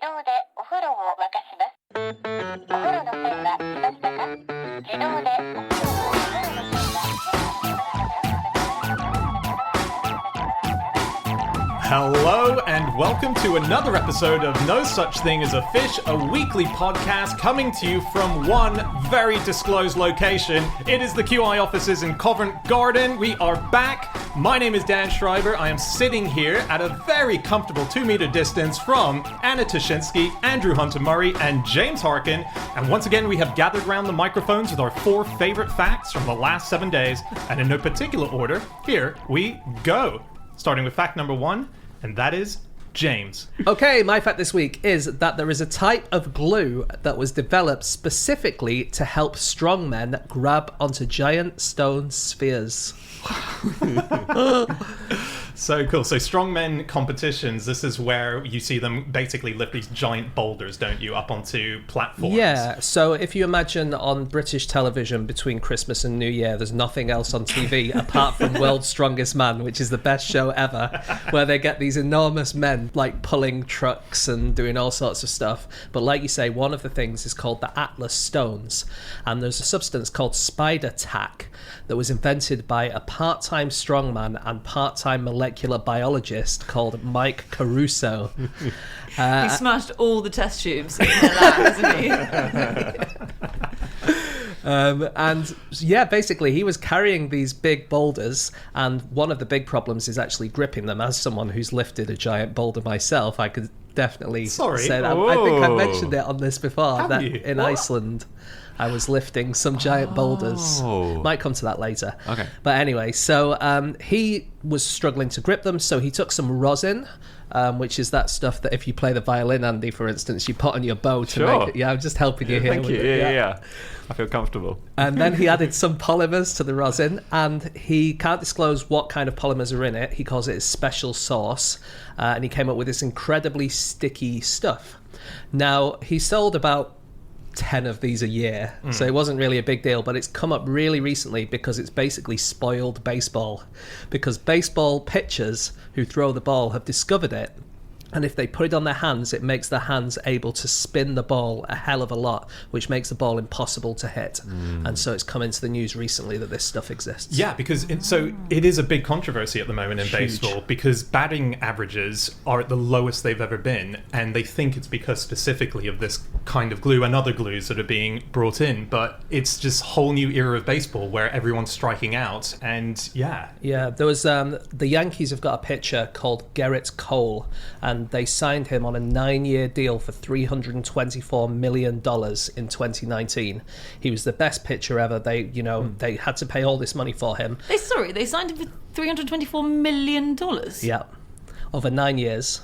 自動でお風呂を沸かします。お風呂の線は来ましたか？自動でお風呂を沸かします。Hello and welcome to another episode of No Such Thing as a Fish, a weekly podcast coming to you from one very disclosed location. It is the QI offices in Covent Garden. We are back. My name is Dan Schreiber. I am sitting here at a very comfortable 2-meter distance from Anna Toshinsky, Andrew Hunter-Murray, and James Harkin. And once again, we have gathered around the microphones with our 4 favorite facts from the last 7 days. And in no particular order, here we go. Starting with fact number 1, and that is James. Okay, my fact this week is that there is a type of glue that was developed specifically to help strongmen grab onto giant stone spheres. So cool. So strongmen competitions, this is where you see them basically lift these giant boulders, don't you, up onto platforms? Yeah, so if you imagine on British television between Christmas and New Year, there's nothing else on TV apart from World's Strongest Man, which is the best show ever, where they get these enormous men like pulling trucks and doing all sorts of stuff. But like you say, one of the things is called the Atlas Stones, and there's a substance called spider tack that was invented by a part-time strongman and part-time molecular biologist called Mike Caruso. He smashed all the test tubes in the lab, hasn't he? And yeah, basically he was carrying these big boulders, and one of the big problems is actually gripping them. As someone who's lifted a giant boulder myself, I could definitely say that. I think I mentioned it on this before. Have that you? In Iceland I was lifting some giant boulders. Might come to that later. Okay. But anyway, so he was struggling to grip them, so he took some rosin, which is that stuff that if you play the violin, Andy, for instance, you put on your bow to make it. Yeah, I'm just helping you here. Thank you. Yeah. I feel comfortable. And then he added some polymers to the rosin, and he can't disclose what kind of polymers are in it. He calls it his special sauce, and he came up with this incredibly sticky stuff. Now, he sold about 10 of these a year, so it wasn't really a big deal, but it's come up really recently because it's basically spoiled baseball, because baseball pitchers who throw the ball have discovered it, and if they put it on their hands, it makes their hands able to spin the ball a hell of a lot, which makes the ball impossible to hit. And so it's come into the news recently that this stuff exists. Yeah, because it is a big controversy at the moment in baseball, because batting averages are at the lowest they've ever been, and they think it's because specifically of this kind of glue and other glues that are being brought in, but it's just a whole new era of baseball where everyone's striking out, and yeah, there was the Yankees have got a pitcher called Gerrit Cole, and they signed him on a 9-year deal for $324 million in 2019. He was the best pitcher ever. They had to pay all this money for him. They signed him for $324 million? Yeah, over 9 years.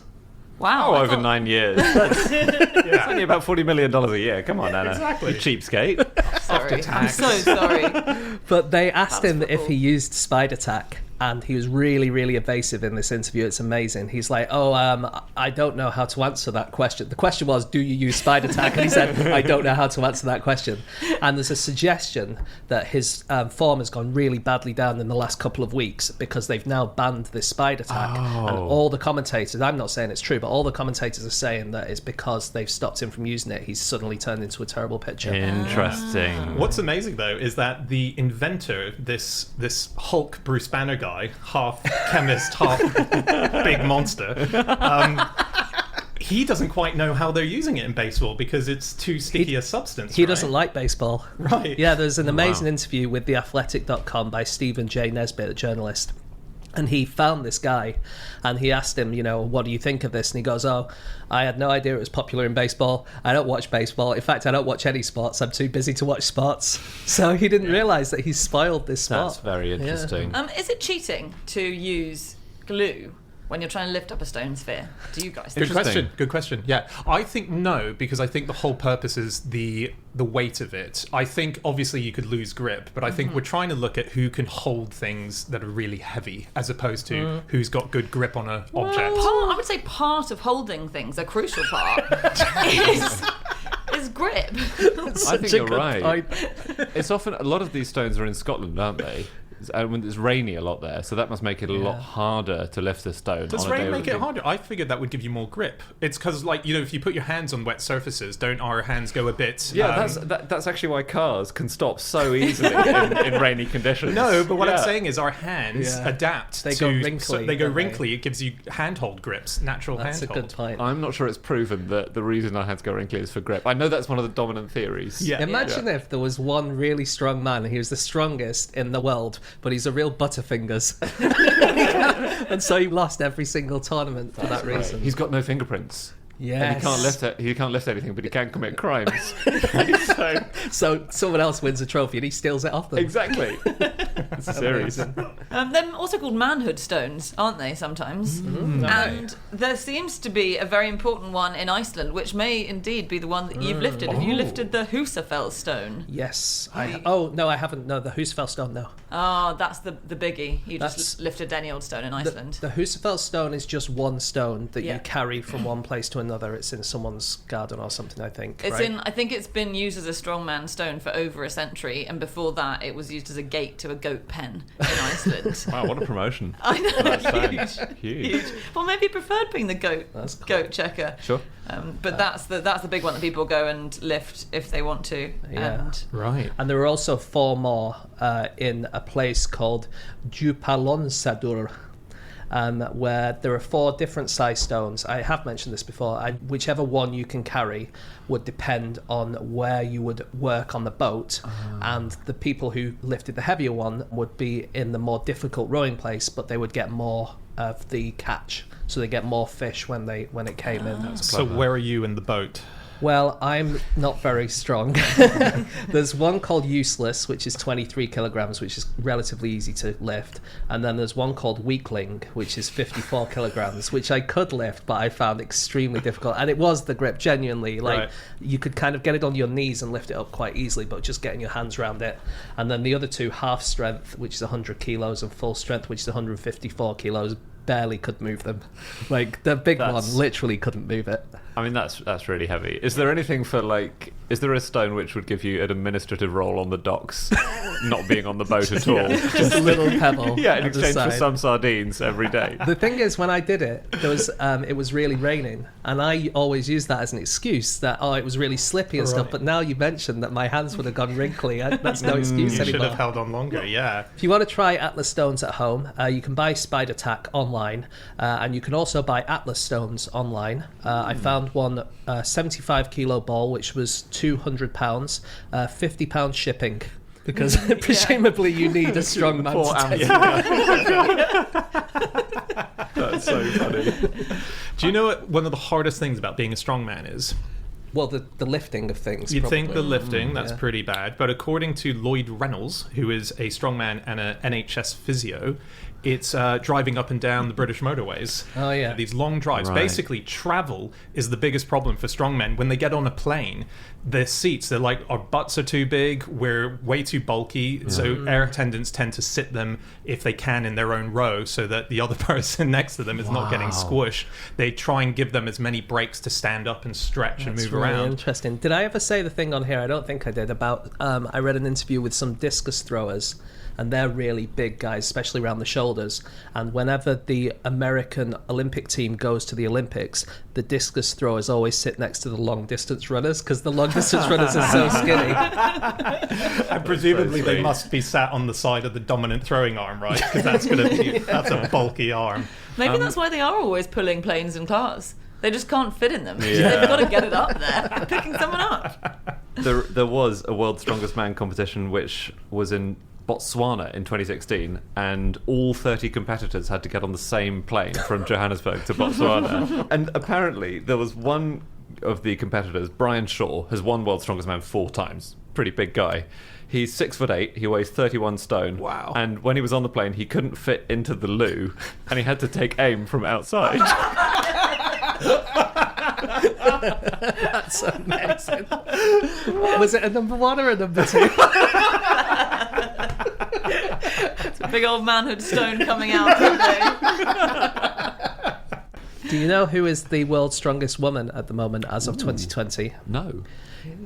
Wow. Over 9 years. It's only about $40 million a year. Come on, Anna. Exactly. You cheapskate. Sorry. I'm so sorry. But they asked him if he used spider tack, and he was really, really evasive in this interview. It's amazing. He's like, I don't know how to answer that question. The question was, do you use spider tack? And he said, I don't know how to answer that question. And there's a suggestion that his form has gone really badly down in the last couple of weeks because they've now banned this spider tack. And all the commentators, I'm not saying it's true, but all the commentators are saying that it's because they've stopped him from using it. He's suddenly turned into a terrible pitcher. Interesting. What's amazing though is that the inventor, this Hulk Bruce Banner guy, half chemist, half big monster, he doesn't quite know how they're using it in baseball because it's too sticky a substance. He doesn't like baseball. Right. Yeah, there's an amazing interview with theathletic.com by Stephen J. Nesbitt, a journalist. And he found this guy and he asked him, what do you think of this? And he goes, I had no idea it was popular in baseball. I don't watch baseball. In fact, I don't watch any sports. I'm too busy to watch sports. So he didn't realise that he spoiled this sport. That's very interesting. Yeah. Is it cheating to use glue when you're trying to lift up a stone sphere? Do you guys think? Good question. Yeah, I think no, because I think the whole purpose is the weight of it. I think obviously you could lose grip, but I think we're trying to look at who can hold things that are really heavy as opposed to who's got good grip on an object. I would say part of holding things, a crucial part, is grip. I think you're right. It's often, a lot of these stones are in Scotland, aren't they? and when it's rainy a lot there, so that must make it a lot harder to lift a stone. Does on a day rain with make it big- harder? I figured that would give you more grip. It's because, like, if you put your hands on wet surfaces, don't our hands go a bit... Yeah, that's actually why cars can stop so easily in rainy conditions. No, but what I'm saying is our hands adapt They to... go wrinkly, So they go don't they? wrinkly. It gives you handhold grips, natural That's a handhold. good point. I'm not sure it's proven that the reason our hands go wrinkly is for grip. I know that's one of the dominant theories. Yeah. Imagine if there was one really strong man, he was the strongest in the world, but he's a real butterfingers. And so he lost every single tournament for that reason. He's got no fingerprints. Yes. And he can't lift anything, but he can commit crimes. So someone else wins a trophy and he steals it off them. Exactly. It's a series. They're also called manhood stones, aren't they, sometimes? And there seems to be a very important one in Iceland, which may indeed be the one that you've lifted. Have you lifted the Husafell stone? Yes. No, I haven't. No, the Husafell stone, no. Oh, that's the biggie. You That's- just lifted any old stone in Iceland. The Husafell stone is just one stone that you carry from one place to another. It's in someone's garden or something, I think. It's right? I think it's been used as a strongman stone for over a century, and before that it was used as a gate to a goat pen in Iceland. Wow, what a promotion. I know, That's fine. huge. Well, maybe you preferred being the goat checker. Sure. But that's the big one that people go and lift if they want to. Yeah. And Right. And there are also 4 more in a place called Djupalonsadur, where there are 4 different size stones. I have mentioned this before. Whichever one you can carry would depend on where you would work on the boat, and the people who lifted the heavier one would be in the more difficult rowing place, but they would get more of the catch, so they get more fish when it came in. So where are you in the boat? Well, I'm not very strong. There's one called Useless, which is 23 kilograms, which is relatively easy to lift. And then there's one called Weakling, which is 54 kilograms, which I could lift, but I found extremely difficult. And it was the grip, genuinely. Like, you could kind of get it on your knees and lift it up quite easily, but just getting your hands around it. And then the other 2, half strength, which is 100 kilos, and full strength, which is 154 kilos, barely could move them. Like, the big one literally couldn't move it. I mean, that's really heavy. Is there anything for, like, is there a stone which would give you an administrative role on the docks, not being on the boat at all? Just a little pebble. Yeah, in at the exchange for side. some sardines every day. The thing is, when I did it, it was really raining, and I always use that as an excuse that it was really slippy and stuff. But now you mentioned that my hands would have gone wrinkly. That's no excuse You should anymore. have held on longer, yeah. If you want to try Atlas stones at home, you can buy Spider Tack online, and you can also buy Atlas stones online. I found one 75 kilo ball, which was £200, £50 shipping. Because presumably you need a strong man Poor to take That's so funny. Do you know what one of the hardest things about being a strongman is? Well, the lifting of things. You'd probably. think the lifting, that's pretty bad. But according to Lloyd Reynolds, who is a strongman and an NHS physio, it's driving up and down the British motorways. Oh, yeah. These long drives. Right. Basically, travel is the biggest problem for strongmen. When they get on a plane, their seats, they're like, our butts are too big, we're way too bulky, so air attendants tend to sit them, if they can, in their own row so that the other person next to them is not getting squished. They try and give them as many breaks to stand up and stretch and move really around. Interesting. Did I ever say the thing on here? I don't think I did. About I read an interview with some discus throwers, and they're really big guys, especially around the shoulders. And whenever the American Olympic team goes to the Olympics, the discus throwers always sit next to the long distance runners because the long distance runners are so skinny. And presumably So they sweet. must be sat on the side of the dominant throwing arm, right? Because that's a bulky arm. Maybe that's why they are always pulling planes and cars. They just can't fit in them. Yeah. They've got to get it up there, picking someone up. There was a World's Strongest Man competition which was in Botswana in 2016, and all 30 competitors had to get on the same plane from Johannesburg to Botswana. And apparently there was one of the competitors, Brian Shaw, has won World's Strongest Man 4 times. Pretty big guy. He's 6'8", he weighs 31 stone. Wow. And when he was on the plane, he couldn't fit into the loo, and he had to take aim from outside. That's amazing. Was it a number 1 or a number 2? It's a big old manhood stone coming out one day. Do you know who is the world's strongest woman at the moment as of 2020? No.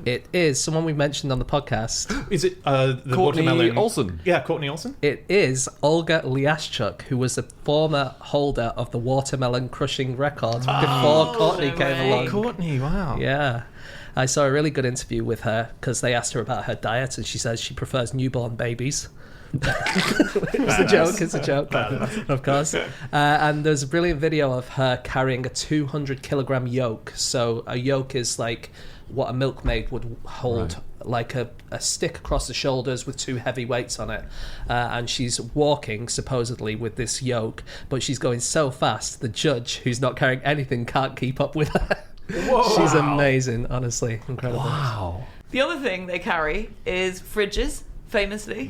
It is someone we mentioned on the podcast. Is it the Courtney watermelon? Olsen. Yeah, Courtney Olsen. It is Olga Liaszczuk, who was the former holder of the watermelon crushing record before Courtney came along. Courtney, wow. Yeah. I saw a really good interview with her because they asked her about her diet and she says she prefers newborn babies. It's a joke, of course. And there's a brilliant video of her carrying a 200 kilogram yoke. So a yoke is like what a milkmaid would hold, like a stick across the shoulders with two heavy weights on it. And she's walking, supposedly, with this yoke, but she's going so fast, the judge, who's not carrying anything, can't keep up with her. Whoa. She's amazing, honestly. Incredible. Wow. The other thing they carry is fridges, famously.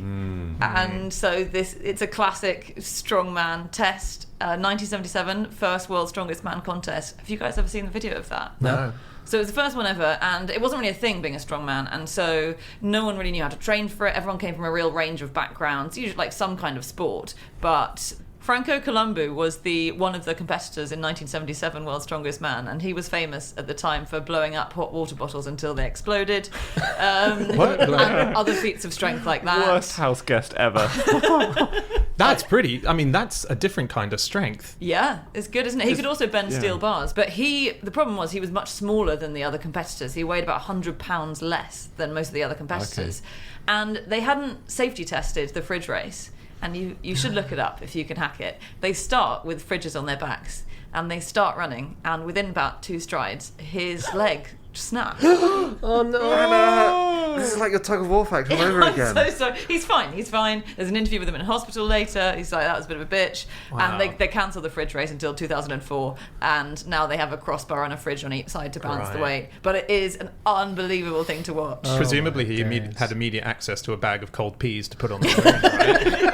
And so it's a classic strongman test. 1977, first World's Strongest Man contest. Have you guys ever seen the video of that? No. So it was the first one ever, and it wasn't really a thing being a strongman, and so no one really knew how to train for it. Everyone came from a real range of backgrounds, usually like some kind of sport, but Franco Columbu was one of the competitors in 1977 World's Strongest Man, and he was famous at the time for blowing up hot water bottles until they exploded. And other feats of strength like that. Worst house guest ever. That's pretty. I mean, that's a different kind of strength. Yeah, it's good, isn't it? He could also bend yeah. steel bars, but the problem was he was much smaller than the other competitors. He weighed about 100 pounds less than most of the other competitors. Okay. And they hadn't safety tested the fridge race. And you should look it up if you can hack it. They start with fridges on their backs, and they start running, and within about 2 strides, his leg snapped. Oh no! This is like your tug of war fact all over I'm again. so sorry. He's fine. There's an interview with him in hospital later. He's like, that was a bit of a bitch. Wow. And they cancelled the fridge race until 2004. And now they have a crossbar and a fridge on each side to balance the weight. But it is an unbelievable thing to watch. Presumably, he had immediate access to a bag of cold peas to put on the wound, right?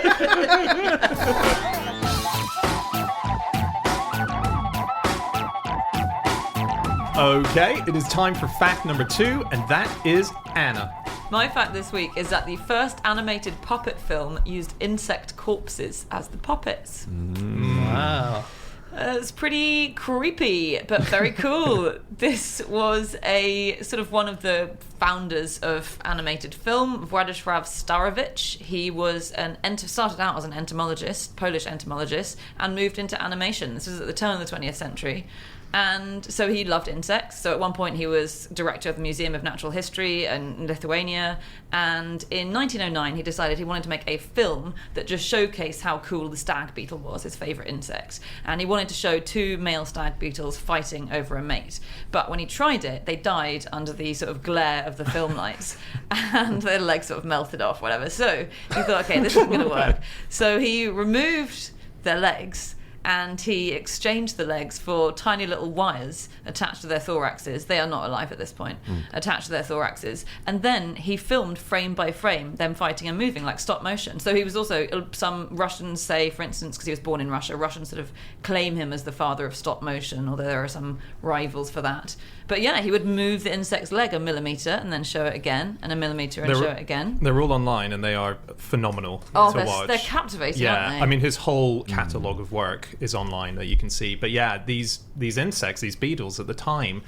Okay, it is time for fact number 2, and that is Anna. My fact this week is that the first animated puppet film used insect corpses as the puppets. Wow. It's pretty creepy, but very cool. This was a sort of one of the founders of animated film, Władysław Starowicz. He was started out as an entomologist, Polish entomologist, and moved into animation. This was at the turn of the 20th century. And so he loved insects. So at one point he was director of the Museum of Natural History in Lithuania. And in 1909 he decided he wanted to make a film that just showcased how cool the stag beetle was, his favourite insect. And he wanted to show 2 male stag beetles fighting over a mate. But when he tried it, they died under the sort of glare of the film lights. And their legs sort of melted off, whatever. So he thought, okay, this isn't going to work. So he removed their legs, and he exchanged the legs for tiny little wires attached to their thoraxes. They are not alive at this point. Attached to their thoraxes. And then he filmed frame by frame them fighting and moving like stop motion. So he was also, some Russians say, for instance, because he was born in Russia, Russians sort of claim him as the father of stop motion, although there are some rivals for that. But yeah, he would move the insect's leg a millimetre and then show it again, and a millimetre and show it again. They're all online, and they are phenomenal to watch. They're captivating, yeah, aren't they? I mean, his whole catalogue of work is online that you can see. But yeah, these insects, these beetles at the time,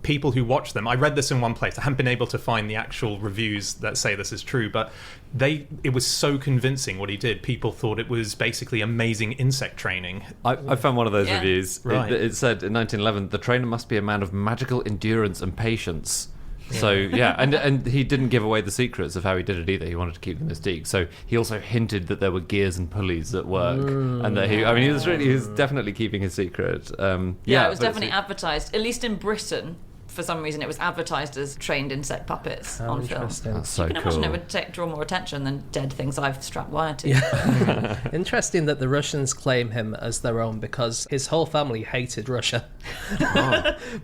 people who watch them, I read this in one place, I haven't been able to find the actual reviews that say this is true, but it was so convincing what he did. People thought it was basically amazing insect training. I found one of those reviews. Right. It said in 1911, the trainer must be a man of magical endurance and patience. So yeah, and he didn't give away the secrets of how he did it either. He wanted to keep the mystique. So he also hinted that there were gears and pulleys at work, and that he was definitely keeping his secret. It was definitely advertised, at least in Britain. For some reason, it was advertised as trained insect puppets on film. That's so You can cool. imagine it would draw more attention than dead things I've strapped wire to. Interesting that the Russians claim him as their own because his whole family hated Russia.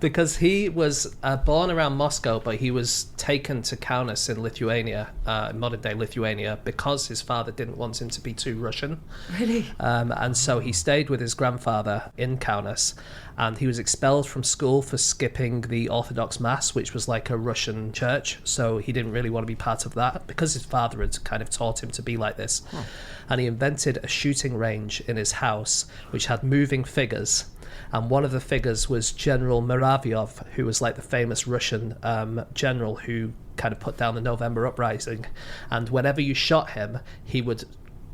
Because he was born around Moscow, but he was taken to Kaunas in Lithuania, modern-day Lithuania, because his father didn't want him to be too Russian. Really? And so he stayed with his grandfather in Kaunas, and he was expelled from school for skipping the Orthodox Mass, which was like a Russian church, so he didn't really want to be part of that because his father had kind of taught him to be like this. And he invented a shooting range in his house which had moving figures, and one of the figures was General Muravyov, who was like the famous Russian general who kind of put down the November uprising. And whenever you shot him, he would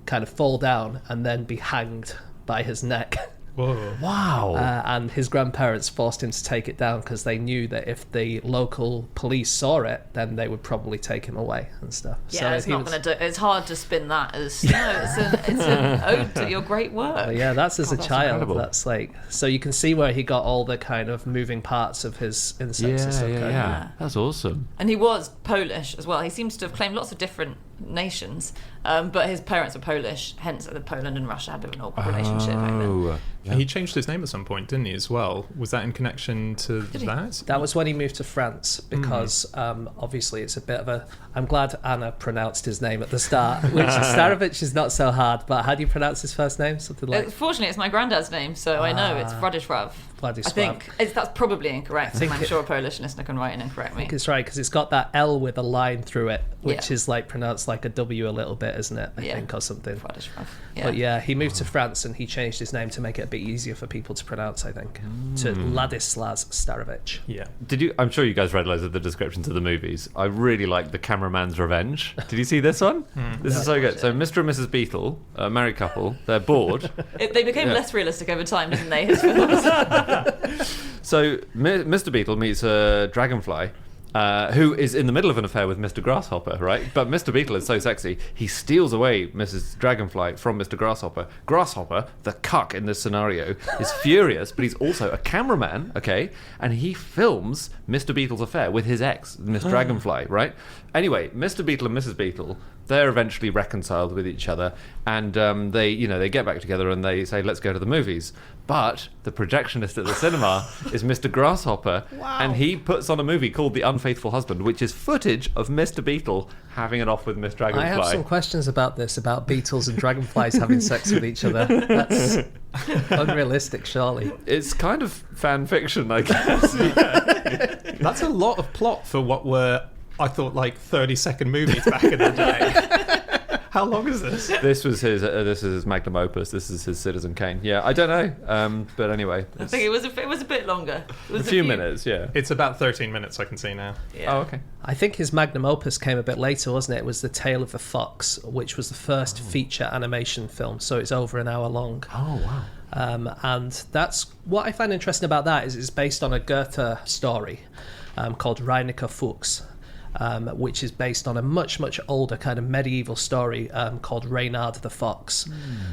kind of fall down and then be hanged by his neck. Whoa. Wow. And his grandparents forced him to take it down because they knew that if the local police saw it, then they would probably take him away and stuff. Yeah, So it's he not was- going to do. It's hard to spin that as it's an ode to your great work. But yeah, that's as a that's child. incredible. That's like, so you can see where he got all the kind of moving parts of his insects and stuff. Yeah. That's awesome. And he was Polish as well. He seems to have claimed lots of different nations, but his parents were Polish, hence that Poland and Russia had a bit of an awkward relationship back then. Oh. He changed his name at some point, didn't he, as well? Was that in connection to he? that? That was when he moved to France because obviously it's a bit of a... I'm glad Anna pronounced his name at the start, which Starovich is not so hard, but how do you pronounce his first name? Something like... Fortunately, it's my granddad's name, so I know it's Władysław. Władysław. I think that's probably incorrect. think I'm sure a Polish listener can write in and correct I me. think it's right because it's got that L with a line through it, which Yeah. is like pronounced like a W a little bit, isn't it? I Yeah. think, or something. Władysław. But yeah, he moved to France and he changed his name to make it a bit easier for people to pronounce, I think, to Ladislas Starovich. Yeah. I'm sure you guys read loads of the descriptions of the movies. I really like The Cameraman's Revenge. Did you see this one? This is so good. So Mr. and Mrs. Beetle, a married couple, they're bored. They became less realistic over time, didn't they? His films. So Mr. Beetle meets a dragonfly who is in the middle of an affair with Mr. Grasshopper, right? But Mr. Beetle is so sexy, he steals away Mrs. Dragonfly from Mr. Grasshopper. Grasshopper, the cuck in this scenario, is furious, but he's also a cameraman, okay? And he films Mr. Beetle's affair with his ex, Miss Dragonfly, right? Anyway, Mr. Beetle and Mrs. Beetle, they're eventually reconciled with each other, and they get back together and they say, let's go to the movies. But the projectionist at the cinema is Mr. Grasshopper, and he puts on a movie called The Unfaithful Husband, which is footage of Mr. Beetle having it off with Miss Dragonfly. I have some questions about this, about beetles and dragonflies having sex with each other. That's unrealistic, surely. It's kind of fan fiction, I guess. That's a lot of plot for what were, I thought, like 30-second movies back in the day. How long is this? This is his magnum opus. This is his Citizen Kane. Yeah, I don't know, but anyway, I think it was a bit longer. It was a few minutes. Yeah. It's about 13 minutes, I can see now. Yeah. Oh, okay. I think his magnum opus came a bit later, wasn't it? It was The Tale of the Fox, which was the first feature animation film, so it's over an hour long. Oh wow. And that's what I find interesting about that is it's based on a Goethe story called Reineke Fuchs, which is based on a much, much older kind of medieval story called Reynard the Fox.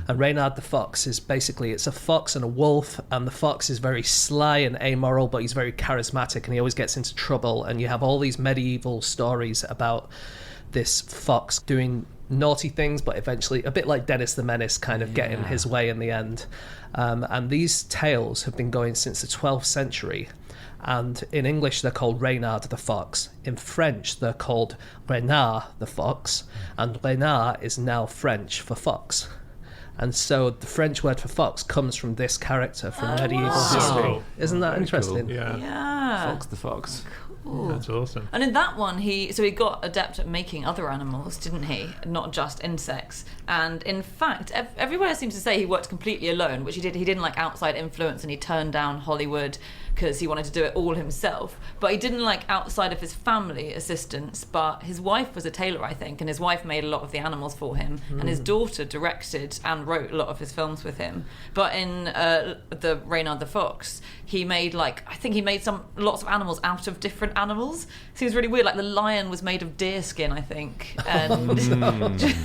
And Reynard the Fox is basically, it's a fox and a wolf, and the fox is very sly and amoral, but he's very charismatic and he always gets into trouble. And you have all these medieval stories about this fox doing naughty things, but eventually, a bit like Dennis the Menace, kind of getting his way in the end. And these tales have been going since the 12th century. And in English, they're called Reynard the Fox. In French, they're called Renard the Fox. And Renard is now French for fox. And so the French word for fox comes from this character from medieval history. Isn't that interesting? Cool. Yeah. Yeah. Fox the Fox. Cool. That's awesome. And in that one, he got adept at making other animals, didn't he? Not just insects. And in fact, everywhere seems to say he worked completely alone, which he did. He didn't like outside influence, and he turned down Hollywood because he wanted to do it all himself. But he didn't like outside of his family assistance. But his wife was a tailor, I think, and his wife made a lot of the animals for him. And his daughter directed and wrote a lot of his films with him. But in the Reynard the Fox, he made lots of animals out of different animals. Seems really weird. Like the lion was made of deer skin, I think, and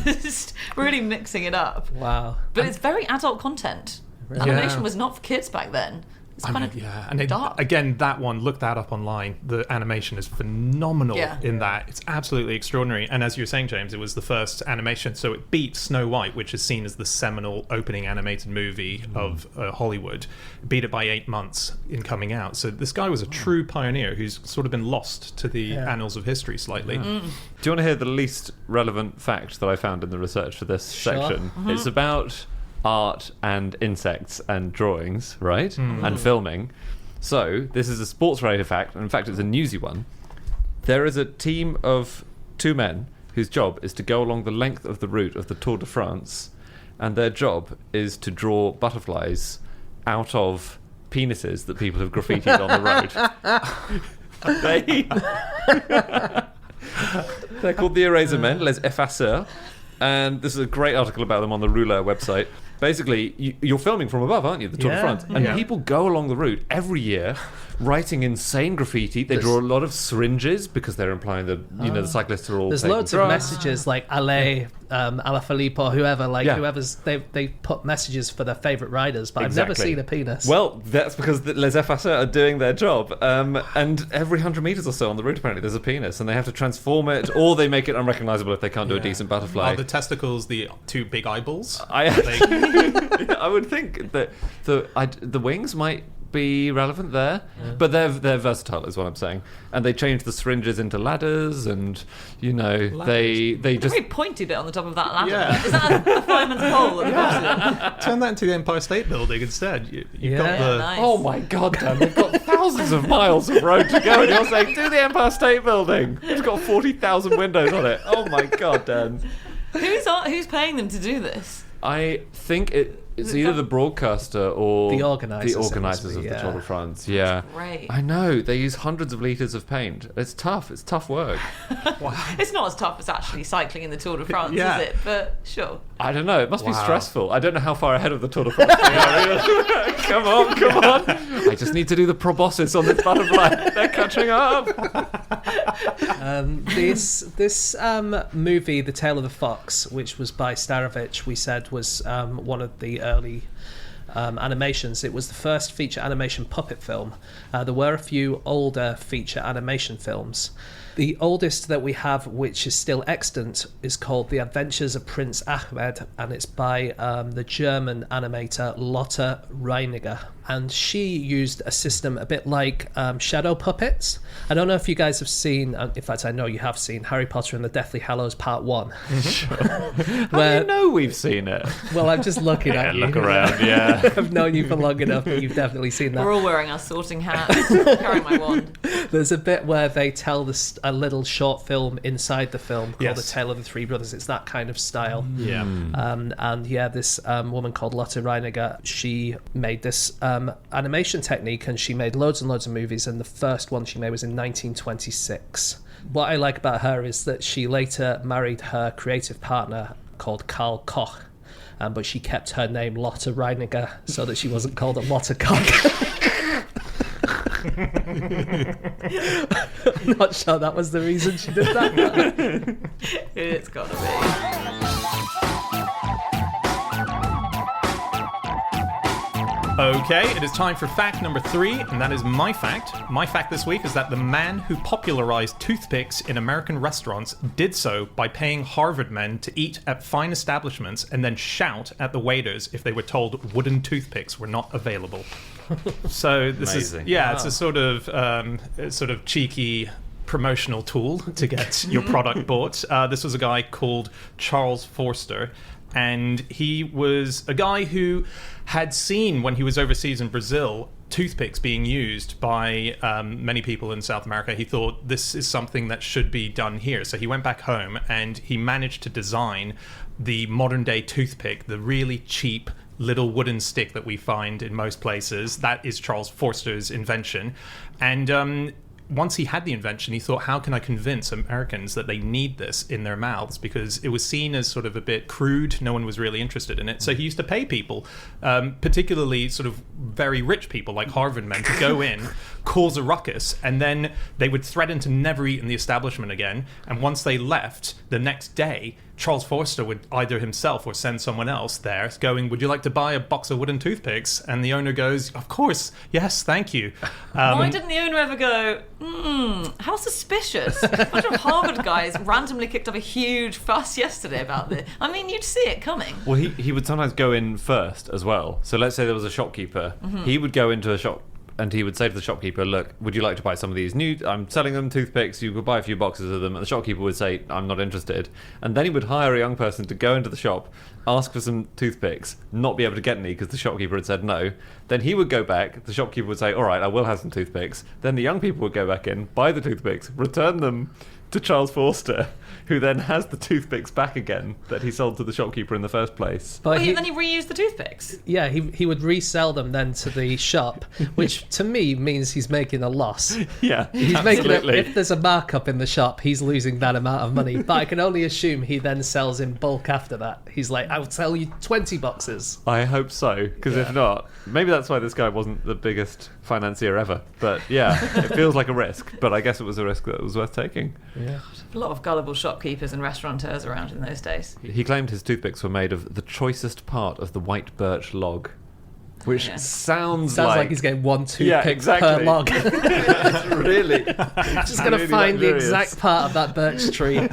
just really mixing it up. Wow. But it's very adult content. Animation was not for kids back then. It's kind of and dark. Again, that one, look that up online. The animation is phenomenal Yeah. in that. It's absolutely extraordinary. And as you were saying, James, it was the first animation, so it beat Snow White, which is seen as the seminal opening animated movie of Hollywood. It beat it by 8 months in coming out. So this guy was a true pioneer who's sort of been lost to the annals of history slightly. Do you want to hear the least relevant fact that I found in the research for this section? It's about art and insects and drawings, right? And filming. So, this is a sports-related fact, and in fact it's a newsy one. There is a team of 2 men whose job is to go along the length of the route of the Tour de France, and their job is to draw butterflies out of penises that people have graffitied on the road. They're called the Eraser Men, les effaceurs, and this is a great article about them on the Rouleur website. Basically, you're filming from above, aren't you, the Tour de France? And people go along the route every year, writing insane graffiti. They draw a lot of syringes because they're implying that the cyclists are all. There's taking loads drugs. of messages like Allez, Alaphilippe, or whoever. Whoever's they put messages for their favourite riders, but I've never seen a penis. Well, that's because the les effaceurs are doing their job, and every 100 meters or so on the route, apparently, there's a penis, and they have to transform it, or they make it unrecognisable if they can't do a decent butterfly. Are the testicles the 2 big eyeballs? I would think that the wings might be relevant there, but they're versatile, is what I'm saying. And they change the syringes into ladders, and they just very pointy bit on the top of that ladder. Yeah. Is that a fireman's pole at the bottom? Turn that into the Empire State Building instead. You've got the. Nice. Oh my God, Dan! They've got thousands of miles of road to go, and you're saying do the Empire State Building? It's got 40,000 windows on it. Oh my God, Dan! Who's paying them to do this? I think it's either the broadcaster or the organisers of the Tour de France. Yeah, Right. I know they use hundreds of litres of paint. It's tough. It's tough work. It's not as tough as actually cycling in the Tour de France, Yeah. is it? But sure. I don't know. It must be stressful. I don't know how far ahead of the Tour de France they are. Come on. I just need to do the proboscis on this butterfly. They're catching up. This movie, The Tale of the Fox, which was by Starovich, we said was one of the early animations. It was the first feature animation puppet film. There were a few older feature animation films. The oldest that we have, which is still extant, is called The Adventures of Prince Ahmed, and it's by the German animator Lotte Reiniger. And she used a system a bit like shadow puppets. I don't know if you guys have seen, in fact I know you have seen, Harry Potter and the Deathly Hallows Part 1. How do you know we've seen it? Well, I'm just looking at you. Look around, yeah. I've known you for long enough that you've definitely seen that. We're all wearing our sorting hats, carrying my wand. There's a bit where they tell a little short film inside the film called Yes. The Tale of the Three Brothers. It's that kind of style. Yeah. This woman called Lotte Reiniger, she made this animation technique, and she made loads and loads of movies, and the first one she made was in 1926. What I like about her is that she later married her creative partner called Karl Koch, but she kept her name Lotte Reiniger so that she wasn't called a Lotte Koch. I'm not sure that was the reason she did that. It's gotta be. Okay, it is time for fact number 3, and that is my fact. My fact this week is that the man who popularized toothpicks in American restaurants did so by paying Harvard men to eat at fine establishments and then shout at the waiters if they were told wooden toothpicks were not available. So this Amazing. it's a sort of cheeky promotional tool to get your product bought. This was a guy called Charles Forster, and he was a guy who had seen, when he was overseas in Brazil, toothpicks being used by many people in South America. He thought this is something that should be done here. So he went back home and he managed to design the modern day toothpick, the really cheap little wooden stick that we find in most places. That is Charles Forster's invention. And once he had the invention, he thought, how can I convince Americans that they need this in their mouths? Because it was seen as sort of a bit crude. No one was really interested in it. So he used to pay people, particularly sort of very rich people like Harvard men, to go in, cause a ruckus, and then they would threaten to never eat in the establishment again. And once they left, the next day, Charles Forster would either himself or send someone else there going, would you like to buy a box of wooden toothpicks? And the owner goes, of course, yes, thank you. Why didn't the owner ever go, how suspicious? A bunch of Harvard guys randomly kicked up a huge fuss yesterday about this. I mean, you'd see it coming. Well, he would sometimes go in first as well. So let's say there was a shopkeeper. He would go into a shop and he would say to the shopkeeper, look, would you like to buy some of these new, I'm selling them toothpicks, you could buy a few boxes of them, and the shopkeeper would say, I'm not interested. And then he would hire a young person to go into the shop, ask for some toothpicks, not be able to get any because the shopkeeper had said no. Then he would go back, the shopkeeper would say, all right, I will have some toothpicks. Then the young people would go back in, buy the toothpicks, return them to Charles Forster, who then has the toothpicks back again that he sold to the shopkeeper in the first place. But Then he reused the toothpicks. yeah, he would resell them then to the shop, which to me means he's making a loss. Yeah, He's making absolutely. if there's a markup in the shop, he's losing that amount of money. But I can only assume he then sells in bulk after that. He's like, I'll sell you 20 boxes. I hope so, because if not, maybe that's why this guy wasn't the biggest financier ever. But yeah, it feels like a risk, but I guess it was a risk that was worth taking. Yeah. A lot of gullible shopkeepers and restaurateurs around in those days. He claimed his toothpicks were made of the choicest part of the white birch log, which Yeah. sounds Like he's getting one toothpick exactly. per log. It's really Just going to really find the luxurious. exact part of that birch tree.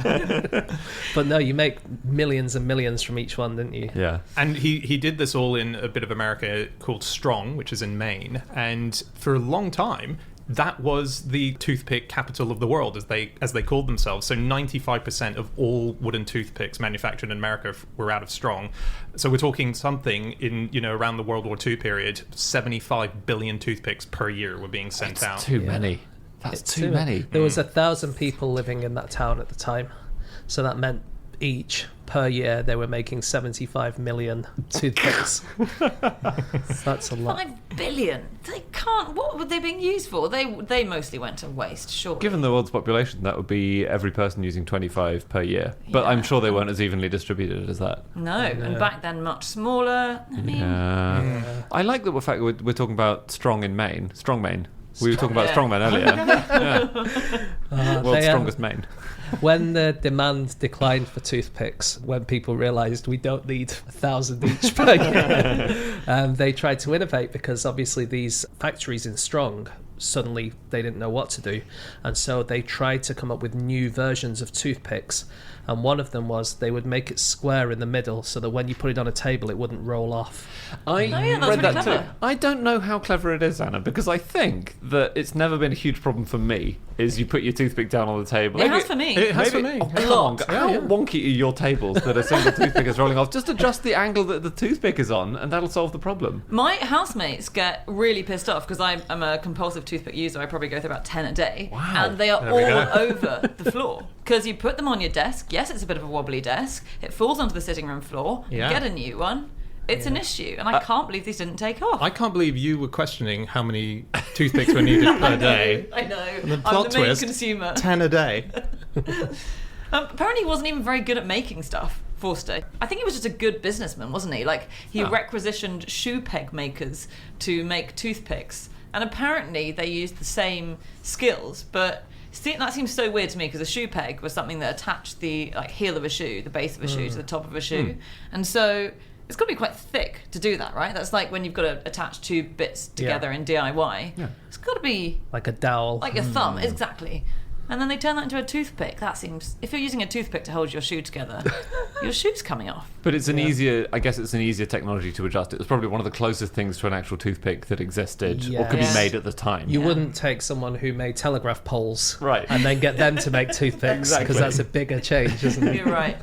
But no, you make millions and millions from each one, didn't you? Yeah. And he did this all in a bit of America called Strong, which is in Maine. And for a long time, that was the toothpick capital of the world, as they called themselves. So 95% of all wooden toothpicks manufactured in America were out of Strong. So we're talking something in, around the World War II period, 75 billion toothpicks per year were being sent out. Too many. That's too many. There was 1,000 people living in that town at the time. So that meant each per year they were making 75 million toothpicks. That's a lot. 5 billion. They can't. What were they being used for? They mostly went to waste. Sure. Given the world's population, that would be every person using 25 per year. But Yeah. I'm sure they weren't as evenly distributed as that. No, and back then much smaller. I mean, I like the fact that we're talking about Strong in Maine. Strong Maine. We were talking about Yeah. Strongman earlier. Yeah. World's They, strongest Maine. When the demand declined for toothpicks, when people realised we don't need 1,000 each per year, they tried to innovate because obviously these factories in Strong, suddenly they didn't know what to do. And so they tried to come up with new versions of toothpicks. And one of them was they would make it square in the middle so that when you put it on a table, it wouldn't roll off. I yeah, that's read really that clever. too. I don't know how clever it is, Anna, because I think that it's never been a huge problem for me. Is you put your toothpick down on the table. it has for me. It has for me. Oh, come on. How wonky are your tables that a single toothpick is rolling off? Just adjust the angle that the toothpick is on, and that'll solve the problem. My housemates get really pissed off because I'm a compulsive toothpick user. I probably go through about 10 a day. Wow. And they are There we all go. over the floor. Because you put them on your desk. Yes, it's a bit of a wobbly desk. It falls onto the sitting room floor. Yeah. Get a new one. It's an issue. And I can't believe these didn't take off. I can't believe you were questioning how many toothpicks were needed per day. I know. The I'm plot the main twist, consumer. 10 a day. Apparently, he wasn't even very good at making stuff, Forster. I think he was just a good businessman, wasn't he? Like, he requisitioned shoe peg makers to make toothpicks. And apparently, they used the same skills, but that seems so weird to me because a shoe peg was something that attached the heel of a shoe, the base of a shoe, to the top of a shoe. And so it's got to be quite thick to do that, right? That's like when you've got to attach two bits together in DIY. Yeah. It's got to be Like a dowel. like your thumb, exactly. And then they turn that into a toothpick. That seems... If you're using a toothpick to hold your shoe together, your shoe's coming off. But it's an easier technology to adjust. It was probably one of the closest things to an actual toothpick that existed or could Yes. be made at the time. You wouldn't take someone who made telegraph poles Right. and then get them to make toothpicks because Exactly. that's a bigger change, isn't it? You're right.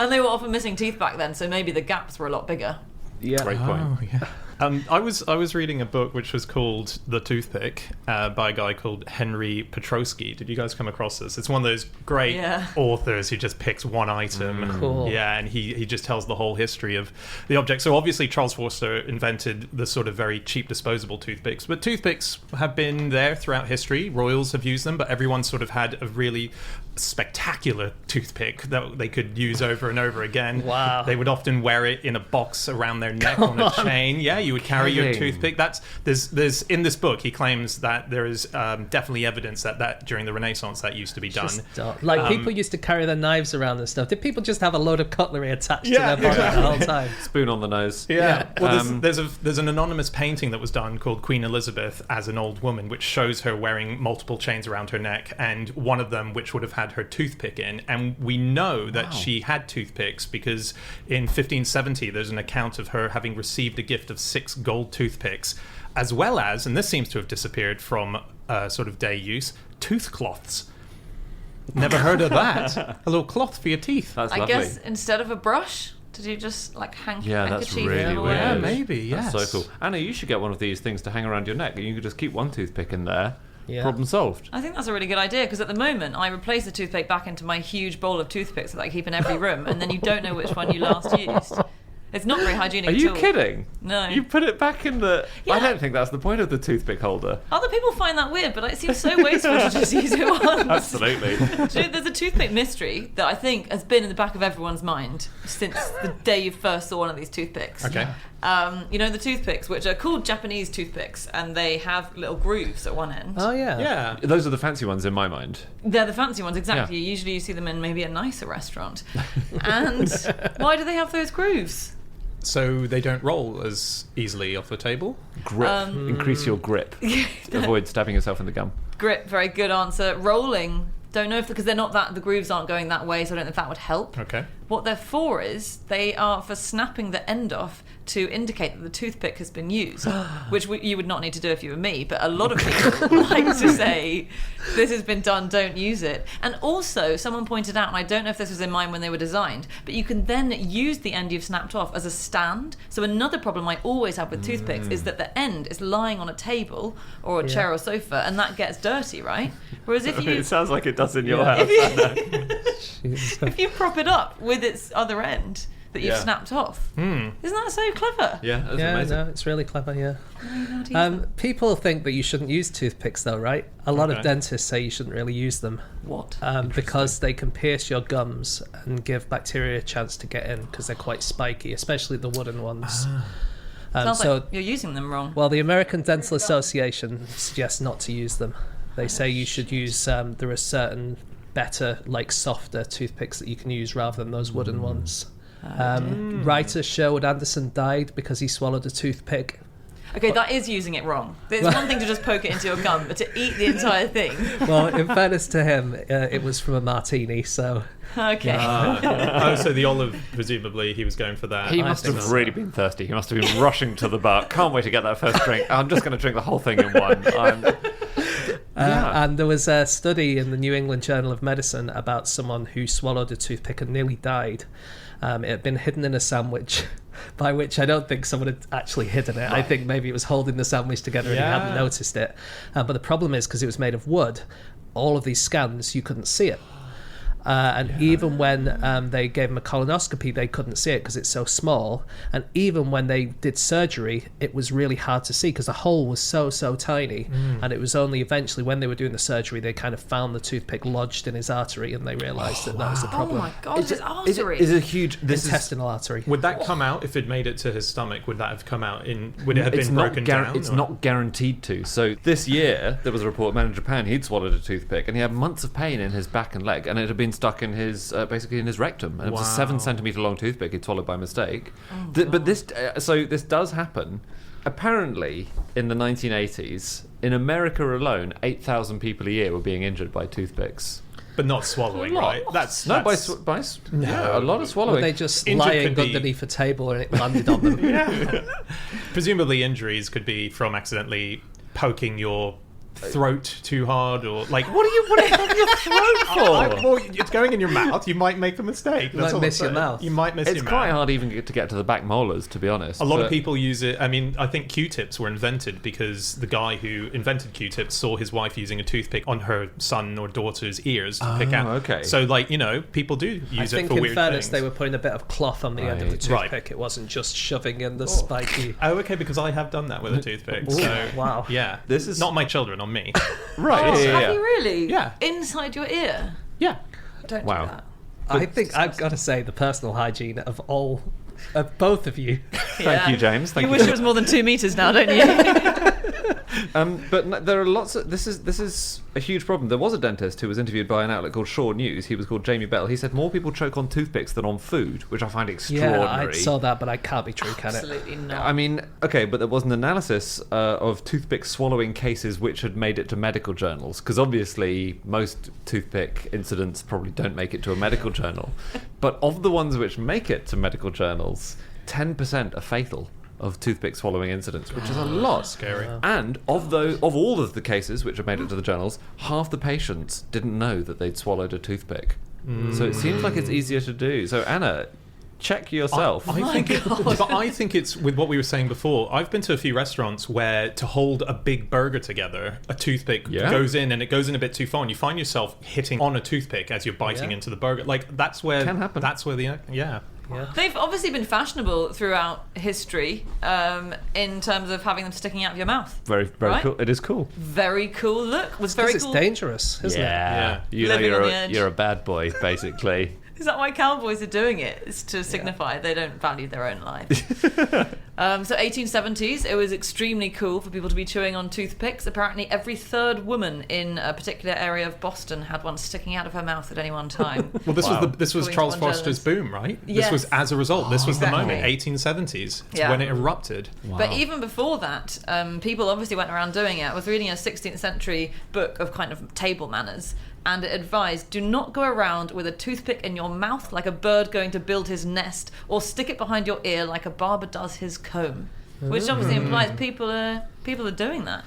And they were often missing teeth back then, so maybe the gaps were a lot bigger. Yeah. Great point. Oh, yeah. I was reading a book which was called The Toothpick by a guy called Henry Petrosky. Did you guys come across this? It's one of those great authors who just picks one item. Cool. Yeah, and he just tells the whole history of the object. So obviously Charles Forster invented the sort of very cheap disposable toothpicks, but toothpicks have been there throughout history. Royals have used them, but everyone sort of had a really spectacular toothpick that they could use over and over again. Wow. They would often wear it in a box around their neck on a chain. Yeah, you would carry your Kidding. toothpick. There's in this book he claims that there is definitely evidence that during the Renaissance that used to be done. People used to carry their knives around and stuff. Did people just have a load of cutlery attached Yeah, to their body exactly. the whole time? Spoon on the nose. Yeah. Well, Um, there's an anonymous painting that was done called Queen Elizabeth as an old woman, which shows her wearing multiple chains around her neck, and one of them which would have had her toothpick in. And we know that she had toothpicks because in 1570 there's an account of her having received a gift of 6 gold toothpicks. as well as, and this seems to have disappeared from sort of day use, toothcloths. Never heard of that. A little cloth for your teeth. That's I lovely. guess instead of a brush, did you just like hang Yeah, a that's handkerchief really away? weird. Yeah, maybe, yes. That's so cool. Anna, you should get one of these things to hang around your neck, and you could just keep one toothpick in there. Yeah. Problem solved. I think that's a really good idea because at the moment I replace the toothpick back into my huge bowl of toothpicks that I keep in every room, and then you don't know which one you last used. It's not very hygienic Are at you all. kidding? No. You put it back in the... Yeah. I don't think that's the point of the toothpick holder. Other people find that weird, but it seems so wasteful to just use it once. Absolutely. Do you know, there's a toothpick mystery that I think has been in the back of everyone's mind since the day you first saw one of these toothpicks. Okay. You know the toothpicks, which are called Japanese toothpicks, and they have little grooves at one end. Oh, yeah. Yeah. Those are the fancy ones in my mind. They're the fancy ones, exactly. Yeah. Usually you see them in maybe a nicer restaurant. And why do they have those grooves? So they don't roll as easily off the table? Grip. Increase your grip. Avoid stabbing yourself in the gum. Grip, very good answer. Rolling, don't know if because they're not that the grooves aren't going that way, so I don't know if that would help. Okay. What they're for is they are for snapping the end off to indicate that the toothpick has been used, which you would not need to do if you were me, but a lot of people like to say, this has been done, don't use it. And also, someone pointed out, and I don't know if this was in mind when they were designed, but you can then use the end you've snapped off as a stand. So another problem I always have with toothpicks is that the end is lying on a table or a chair or sofa, and that gets dirty, right? Whereas if you... It sounds like it does in your house. if you prop it up with its other end that you've Yeah. snapped off, isn't that so clever? Yeah, that's Yeah, amazing. no, it's really clever, yeah. I don't know how to use them. People think that you shouldn't use toothpicks, though, right? A lot Okay. of dentists say you shouldn't really use them What? because they can pierce your gums and give bacteria a chance to get in because they're quite spiky, especially the wooden ones. Sounds so, like you're using them wrong. well, the American Dental Association suggests not to use them. They say you should use, there are certain better, like softer toothpicks that you can use rather than those wooden ones. Writer Sherwood Anderson died because he swallowed a toothpick. Okay, that is using it wrong. It's one thing to just poke it into your gum, but to eat the entire thing. Well, in fairness to him, it was from a martini, so... Okay. Oh, so the olive, presumably, he was going for that. He I must think have so. really been thirsty. He must have been rushing to the bar. Can't wait to get that first drink. I'm just going to drink the whole thing in one. Yeah. And there was a study in the New England Journal of Medicine about someone who swallowed a toothpick and nearly died. It had been hidden in a sandwich, by which I don't think someone had actually hidden it. I think maybe it was holding the sandwich together and he hadn't noticed it. But the problem is, because it was made of wood, all of these scans, you couldn't see it. And even when they gave him a colonoscopy, they couldn't see it because it's so small. And even when they did surgery, it was really hard to see because the hole was so tiny. And it was only eventually when they were doing the surgery, they kind of found the toothpick lodged in his artery and they realised that was the Oh problem. my god, it's artery. Is a huge... Intestinal artery. Would that come out if it made it to his stomach? Would that have come out in? Would it have It's been not broken down? It's or- not guaranteed to. So this year, there was a report, a man in Japan, he'd swallowed a toothpick and he had months of pain in his back and leg, and it had been stuck in his basically in his rectum, and it was a 7 centimetre long toothpick he'd swallowed by mistake. But this does happen. Apparently, in the 1980s, in America alone, 8,000 people a year were being injured by toothpicks. But not swallowing, A lot. right? That's No, that's, yeah, a lot of Were swallowing. they just Injured lying could be- underneath a table and it landed on them? Yeah. Presumably, injuries could be from accidentally poking your throat too hard, or like What are you poking your throat for? well, it's going in your mouth. You might make a mistake. You might all miss I'm your saying. mouth. You might miss It's your quite mouth. hard even to get to the back molars, to be honest. A lot of But- people use it. I mean, I think Q-tips were invented because the guy who invented Q-tips saw his wife using a toothpick on her son or daughter's ears to pick out. okay. So, like, people do I use it think for in weird fairness things. they were putting a bit of cloth on the end of the Right. toothpick. It wasn't just shoving in the spiky... Oh, okay, because I have done that with a toothpick. Ooh, So, wow. yeah. This is- not my children, on me. Right, Oh, yeah. have you really? Yeah. Inside your ear? Yeah. Don't Wow. do that. I think I've got to say the personal hygiene of both of you. Thank you, James. Thank You you. wish it was more than 2 meters now, don't you? There are lots of... This is a huge problem. There was a dentist who was interviewed by an outlet called Shaw News. He was called Jamie Bell. He said more people choke on toothpicks than on food, which I find extraordinary. Yeah, I saw that, but I can't be true, can it? Absolutely not. I mean, okay, but there was an analysis of toothpick swallowing cases which had made it to medical journals, because obviously most toothpick incidents probably don't make it to a medical journal. But of the ones which make it to medical journals, 10% are fatal. of toothpick swallowing incidents, which is a lot. Scary. And of all of the cases which have made it to the journals, half the patients didn't know that they'd swallowed a toothpick. So it seems like it's easier to do. So Anna, check yourself. I think it's with what we were saying before. I've been to a few restaurants where to hold a big burger together, a toothpick goes in and it goes in a bit too far, and you find yourself hitting on a toothpick as you're biting into the burger. Like that's where Can happen. That's where the They've obviously been fashionable throughout history in terms of having them sticking out of your mouth. Very, very Right? cool. It is cool. Very cool look. Was very Because cool. it's dangerous, isn't it? Yeah. You know Living on the edge. you're a bad boy, basically. Is that why cowboys are doing it? It's to signify they don't value their own lives. So 1870s, it was extremely cool for people to be chewing on toothpicks. Apparently every third woman in a particular area of Boston had one sticking out of her mouth at any one time. Well, this was According Charles to one Foster's boom, right? Yes. This was as a result. This was Exactly. the moment, 1870s. It's Yeah. when it erupted. But even before that, people obviously went around doing it. I was reading a 16th century book of kind of table manners, and it advised, do not go around with a toothpick in your mouth like a bird going to build his nest, or stick it behind your ear like a barber does his comb. Which obviously implies people are doing that.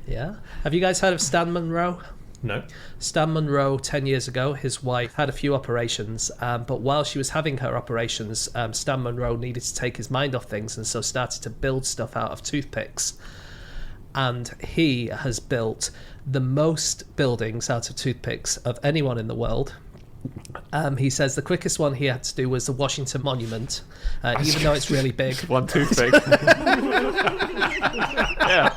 Yeah. Have you guys heard of Stan Monroe? No. Stan Monroe, 10 years ago, his wife had a few operations, but while she was having her operations, Stan Monroe needed to take his mind off things, and so started to build stuff out of toothpicks. And he has built the most buildings out of toothpicks of anyone in the world. He says the quickest one he had to do was the Washington Monument, even though it's really big. One toothpick. Yeah.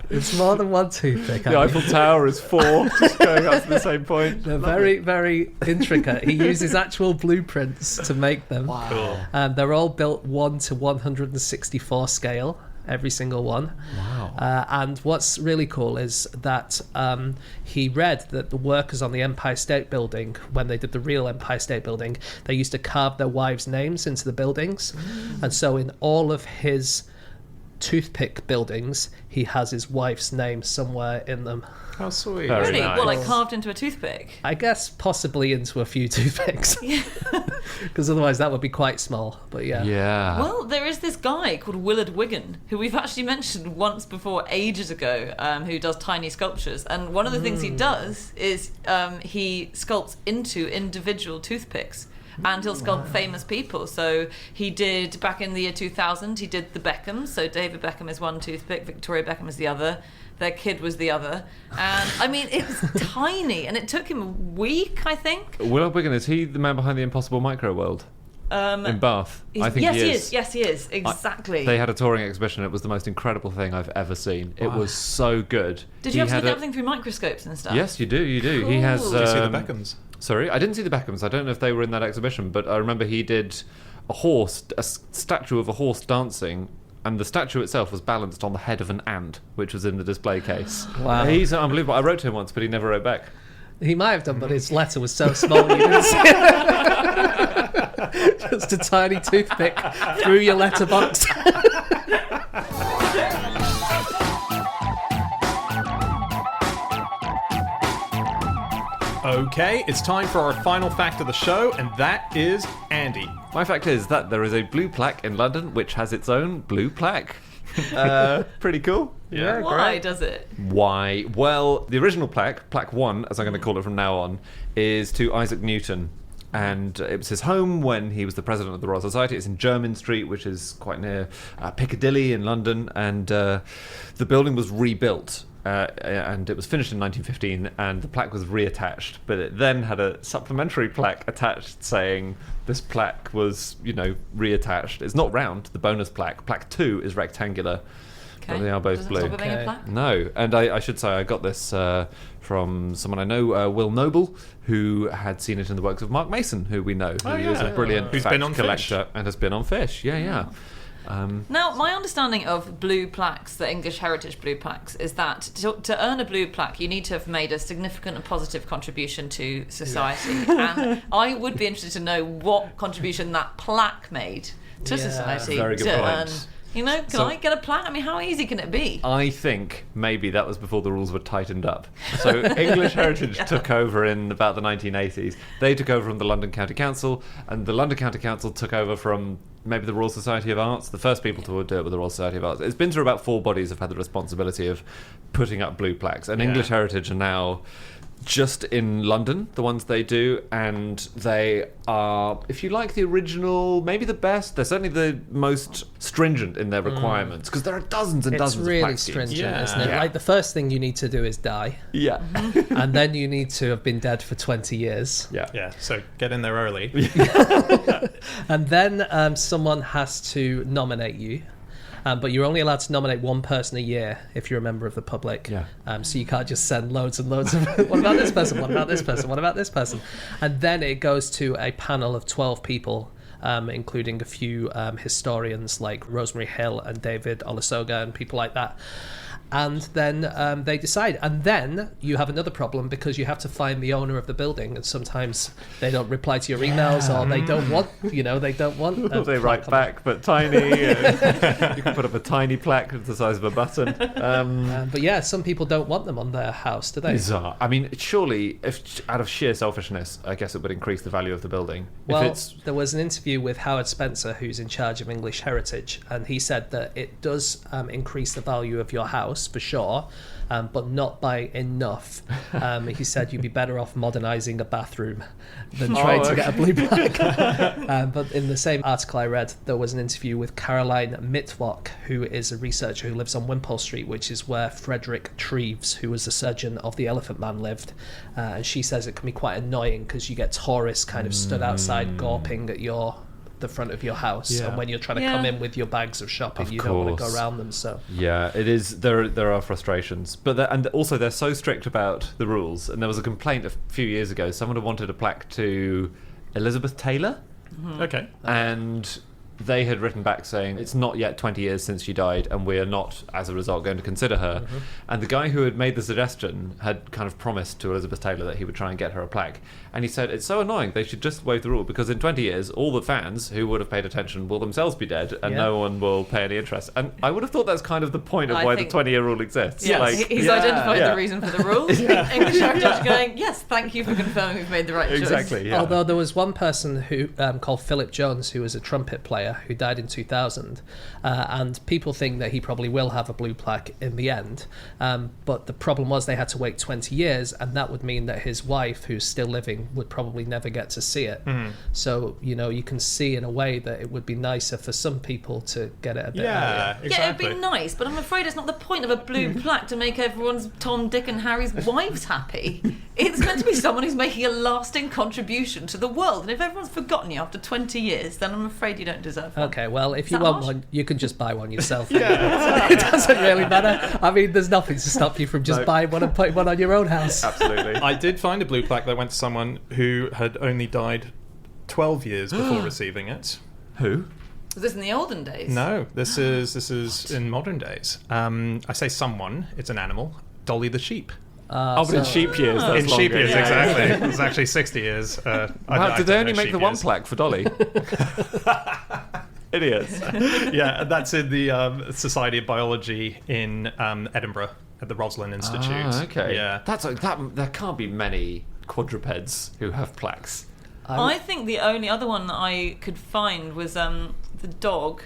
It's more than one toothpick. The Eiffel Tower is 4, just going up to the same point. They're very, very intricate. He uses actual blueprints to make them. Cool. They're all built 1 to 164 scale, every single one. Wow. And what's really cool is that he read that the workers on the Empire State Building, when they did the real Empire State Building, they used to carve their wives' names into the buildings. And so in all of his toothpick buildings, he has his wife's name somewhere in them. How sweet. Very Really? nice. Well, like carved into a toothpick? I guess possibly into a few toothpicks. Because otherwise that would be quite small. But yeah. Yeah. Well, there is this guy called Willard Wigan, who we've actually mentioned once before, ages ago, who does tiny sculptures. And one of the things he does is he sculpts into individual toothpicks. And he'll sculpt famous people. So he did, back in the year 2000, he did the Beckhams. So David Beckham is one toothpick, Victoria Beckham is the other, their kid was the other. And I mean, it was tiny, and it took him a week, I think. Willard Wigan, is he the man behind the Impossible Micro World in Bath? I think yes, he is. Yes, he is. Exactly. They had a touring exhibition. It was the most incredible thing I've ever seen. It was so good. Did you have to look at everything through microscopes and stuff? Yes, you do. You do. He has. Cool. Did you see the Beckhams? Sorry, I didn't see the Beckhams. I don't know if they were in that exhibition, but I remember he did a statue of a horse dancing, and the statue itself was balanced on the head of an ant, which was in the display case. Wow. He's unbelievable. I wrote to him once, but he never wrote back. He might have done, but his letter was so small you didn't see it. Just a tiny toothpick through your letterbox. Okay, it's time for our final fact of the show, and that is Andy. My fact is that there is a blue plaque in London which has its own blue plaque. Pretty cool. Yeah, Why great. does it? Why? Well, the original plaque, plaque 1, as I'm going to call it from now on, is to Isaac Newton. And it was his home when he was the president of the Royal Society. It's in Jermyn Street, which is quite near Piccadilly in London. And the building was rebuilt. And it was finished in 1915, and the plaque was reattached. But it then had a supplementary plaque attached saying this plaque was, reattached. It's not round, the bonus plaque. Plaque 2 is rectangular. Okay. But they are both Doesn't blue. stop it being a Okay. plaque? No, and I should say I got this from someone I know, Will Noble, who had seen it in the works of Mark Mason, who we know, who is a brilliant Who's fact been on collector and has been on Fish. Yeah. Now, my understanding of blue plaques, the English heritage blue plaques, is that to earn a blue plaque, you need to have made a significant and positive contribution to society. And I would be interested to know what contribution that plaque made to Yeah. society Very good to point. earn. Can I get a plaque? I mean, how easy can it be? I think maybe that was before the rules were tightened up. So English Heritage took over in about the 1980s. They took over from the London County Council, and the London County Council took over from maybe the Royal Society of Arts. The first people to do it were the Royal Society of Arts. It's been through about 4 bodies have had the responsibility of putting up blue plaques. And English Heritage are now just in London, the ones they do, and they are, if you like the original, maybe the best. They're certainly the most stringent in their requirements, because there are dozens and dozens of plaque It's schemes. really stringent, Yeah. isn't it? Yeah. Like, the first thing you need to do is die, Yeah. and then you need to have been dead for 20 years. Yeah. Yeah, so get in there early. And then someone has to nominate you. But you're only allowed to nominate one person a year if you're a member of the public. Yeah. So you can't just send loads and loads of, what about this person? What about this person? What about this person? And then it goes to a panel of 12 people, including a few historians like Rosemary Hill and David Olusoga and people like that. And then they decide. And then you have another problem because you have to find the owner of the building. And sometimes they don't reply to your emails, or they don't want, they don't want. They write back, but tiny. You can put up a tiny plaque the size of a button. But yeah, some people don't want them on their house, do they? Bizarre. I mean, surely, if out of sheer selfishness, I guess it would increase the value of the building. Well, If it's there was an interview with Howard Spencer, who's in charge of English Heritage, and he said that it does increase the value of your house, for sure, but not by enough. He said you'd be better off modernising a bathroom than trying to get a blue plaque. But in the same article I read, there was an interview with Caroline Mitwock, who is a researcher who lives on Wimpole Street, which is where Frederick Treves, who was the surgeon of the Elephant Man, lived. And she says it can be quite annoying because you get tourists kind of stood outside gawping at the front of your house, Yeah. and when you're trying to come in with your bags of shopping, Of you don't want to course. go around them. So Yeah, it is. There are frustrations, but and also they're so strict about the rules. And there was a complaint a few years ago. Someone had wanted a plaque to Elizabeth Taylor, Okay. and they had written back saying it's not yet 20 years since she died, and we are not, as a result, going to consider her. And the guy who had made the suggestion had kind of promised to Elizabeth Taylor that he would try and get her a plaque. And he said it's so annoying, they should just waive the rule, because in 20 years all the fans who would have paid attention will themselves be dead, and Yeah. no one will pay any interest. And I would have thought that's kind of the point of I why think- the 20-year rule exists. Yes, Like, he's yeah, identified yeah. the reason for the rules. English Heritage going, yes, thank you for confirming we've made the right choice. exactly. Yeah. although there was one person who called Philip Jones, who was a trumpet player who died in 2000, and people think that he probably will have a blue plaque in the end, but the problem was they had to wait 20 years, and that would mean that his wife, who's still living, would probably never get to see it. So you can see in a way that it would be nicer for some people to get it a bit Yeah, earlier. exactly. Yeah, it'd be nice, but I'm afraid it's not the point of a blue plaque to make everyone's Tom, Dick and Harry's wives happy. It's meant to be someone who's making a lasting contribution to the world, and if everyone's forgotten you after 20 years, then I'm afraid you don't deserve one. Okay, well, if you that want harsh? one, you can just buy one yourself. It doesn't really matter. I mean, there's nothing to stop you from just No. buying one and putting one on your own house. Absolutely. I did find a blue plaque that went to someone who had only died 12 years before receiving it. Who? Was this in the olden days? No, this is in modern days. I say someone, it's an animal. Dolly the sheep. Oh, but in sheep years. That's In sheep longer. years, Yeah. exactly. It was actually 60 years. Wow, did they only make the one plaque for Dolly? Idiots. Yeah, that's in the Society of Biology in Edinburgh at the Roslin Institute. Ah, okay. Yeah. There can't be many quadrupeds who have plaques. I think the only other one that I could find was the dog,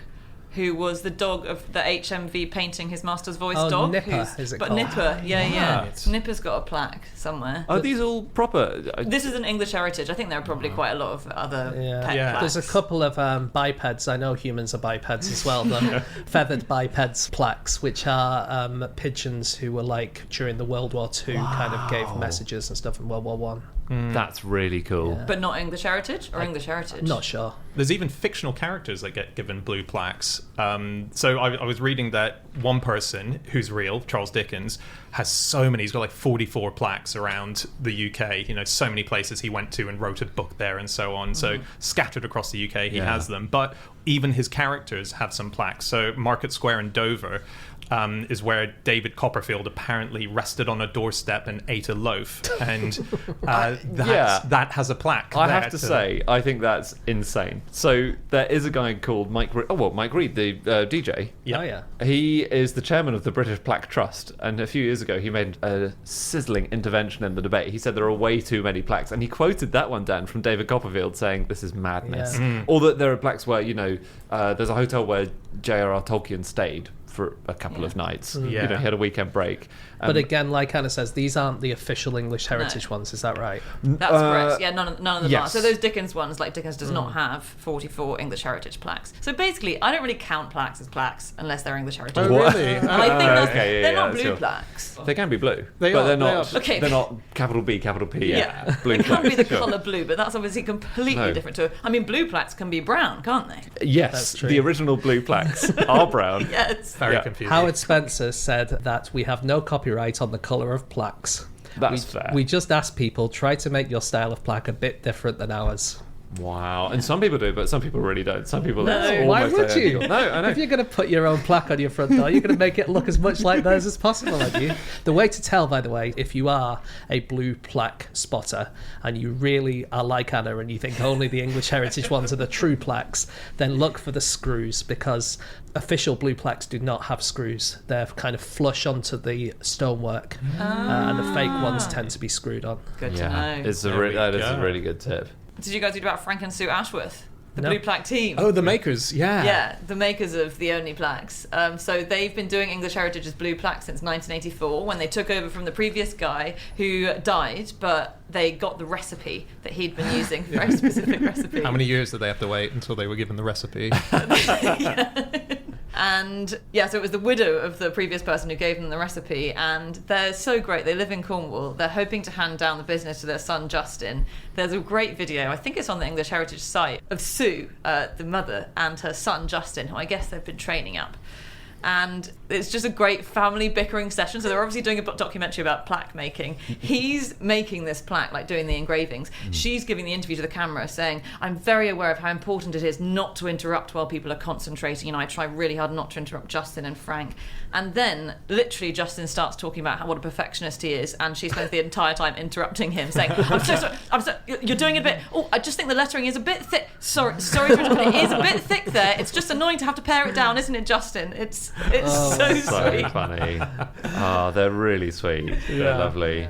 who was the dog of the HMV painting his master's voice Oh, dog. Nipper, is it But called? Nipper, yeah. Right. Nipper's got a plaque somewhere. Are these all proper? This is an English heritage. I think there are probably quite a lot of other pet Yeah. plaques. There's a couple of bipeds. I know humans are bipeds as well. The feathered bipeds plaques, which are pigeons who were like during the World War II, kind of gave messages and stuff in World War One. That's really cool. Yeah. But not English heritage or English heritage? Not sure. There's even fictional characters that get given blue plaques. So I was reading that one person who's real, Charles Dickens, has so many. He's got like 44 plaques around the UK. So many places he went to and wrote a book there and so on. So scattered across the UK, he has them. But even his characters have some plaques. So Market Square in Dover, is where David Copperfield apparently rested on a doorstep and ate a loaf, and that has a plaque. I have to say, I think that's insane. So there is a guy called Mike Reed, the DJ. Yeah. Oh, yeah. He is the chairman of the British Plaque Trust, and a few years ago he made a sizzling intervention in the debate. He said there are way too many plaques, and he quoted that one, Dan, from David Copperfield, saying this is madness. Yeah. Or that there are plaques where, there's a hotel where J.R.R. Tolkien stayed for a couple of nights. Yeah. He had a weekend break. But again, like Anna says, these aren't the official English heritage ones, is that right? That's correct. Yeah, none of them yes. are. So those Dickens ones, like Dickens does not have 44 English heritage plaques. So basically, I don't really count plaques as plaques unless they're English heritage. Oh, plaques. really? And I think that's, Okay, they're yeah, not that's blue your- plaques. They can be blue, They but are, they're they not. are. Okay. They're not capital B, capital P. Yeah. Blue It can't be the plaques, sure. colour blue, but that's obviously completely No. different to. I mean, blue plaques can be brown, can't they? Yes, That's true. the original blue plaques are brown. Yes. Very Yeah. confusing. Howard Spencer said that we have no copyright on the colour of plaques. That's fair. We just ask people, try to make your style of plaque a bit different than ours. Wow. And some people do, but some people really don't. Some people No. it's Why almost would you? identical. No, I know. If you're going to put your own plaque on your front door, you're going to make it look as much like theirs as possible, aren't you? The way to tell, by the way, if you are a blue plaque spotter and you really are like Anna and you think only the English heritage ones are the true plaques, then look for the screws, because official blue plaques do not have screws. They're kind of flush onto the stonework, and the fake ones tend to be screwed on. Good to Yeah, know. it's There we that is a go. really good tip. Did you guys read about Frank and Sue Ashworth, the No. blue plaque team? Oh, the makers, yeah. Yeah, the makers of the only plaques. So they've been doing English heritage as blue plaques since 1984, when they took over from the previous guy who died, but they got the recipe that he'd been using, very specific recipe. How many years did they have to wait until they were given the recipe? And yeah, so it was the widow of the previous person who gave them the recipe, and they're so great. They live in Cornwall. They're hoping to hand down the business to their son Justin. There's a great video, I think it's on the English Heritage site, of Sue, the mother, and her son Justin, who I guess they've been training up. And it's just a great family bickering session. So they're obviously doing a documentary about plaque making. He's making this plaque, like doing the engravings. She's giving the interview to the camera saying, I'm very aware of how important it is not to interrupt while people are concentrating. I try really hard not to interrupt Justin and Frank. And then literally Justin starts talking about what a perfectionist he is, and she spends the entire time interrupting him, saying, I'm so sorry, you're doing it a bit, I just think the lettering is a bit thick. Sorry for interrupting. It is a bit thick there. It's just annoying to have to pare it down, isn't it, Justin? It's so So sweet. funny. Oh, they're really sweet. They're lovely.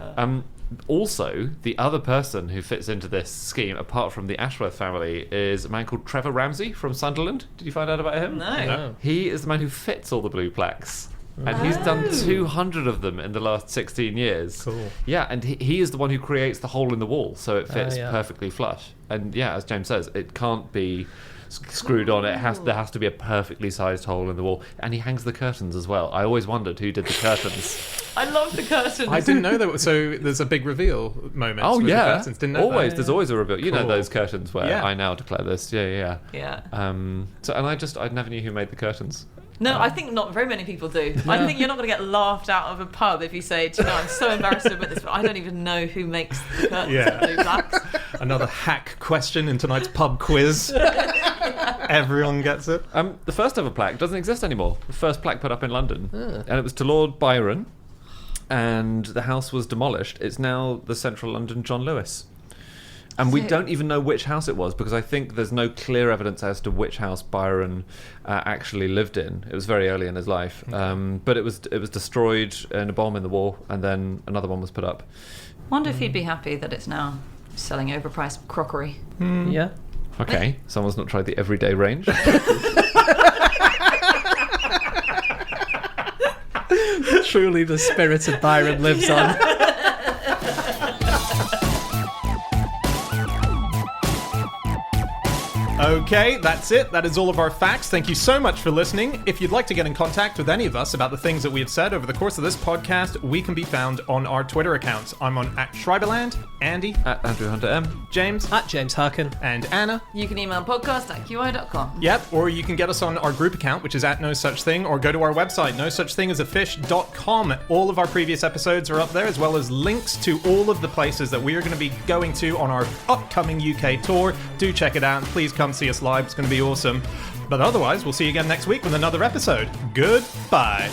Also, the other person who fits into this scheme, apart from the Ashworth family, is a man called Trevor Ramsay from Sunderland. Did you find out about him? No. He is the man who fits all the blue plaques. And he's done 200 of them in the last 16 years. Cool. Yeah, and he is the one who creates the hole in the wall, so it fits yeah. perfectly flush. And yeah, as James says, it can't be screwed on. There has to be a perfectly sized hole in the wall. And he hangs the curtains as well. I always wondered who did the curtains. I love the curtains. I didn't know that. So there's a big reveal moment. Oh with yeah, the curtains. Didn't know always. that. There's always a reveal. You know Cool. those curtains where Yeah. I now declare this. Yeah. Yeah. So and I never knew who made the curtains. No, I think not very many people do. I think you're not going to get laughed out of a pub if you say, do you know, I'm so embarrassed to admit this, but I don't even know who makes the curtains Yeah. of blue plaques. Another hack question in tonight's pub quiz. Everyone gets it. The first ever plaque doesn't exist anymore. The first plaque put up in London, and it was to Lord Byron, and the house was demolished. It's now the Central London John Lewis. And we don't even know which house it was, because I think there's no clear evidence as to which house Byron actually lived in. It was very early in his life, but it was destroyed in a bomb in the war, and then another one was put up. Wonder if he'd be happy that it's now selling overpriced crockery. Yeah. Okay, someone's not tried the everyday range. Truly the spirit of Byron lives on. Okay, that's it. That is all of our facts. Thank you so much for listening. If you'd like to get in contact with any of us about the things that we have said over the course of this podcast, we can be found on our Twitter accounts. I'm on @Schreiberland, Andy, At Andrew Hunter M. James, At James Harkin. and Anna. You can email podcast@qi.com. Yep, or you can get us on our group account, which is @NoSuchThing, or go to our website, nosuchthingasafish.com. All of our previous episodes are up there, as well as links to all of the places that we are going to be going to on our upcoming UK tour. Do check it out, and please come see us live. It's going to be awesome. But otherwise, we'll see you again next week with another episode. Goodbye.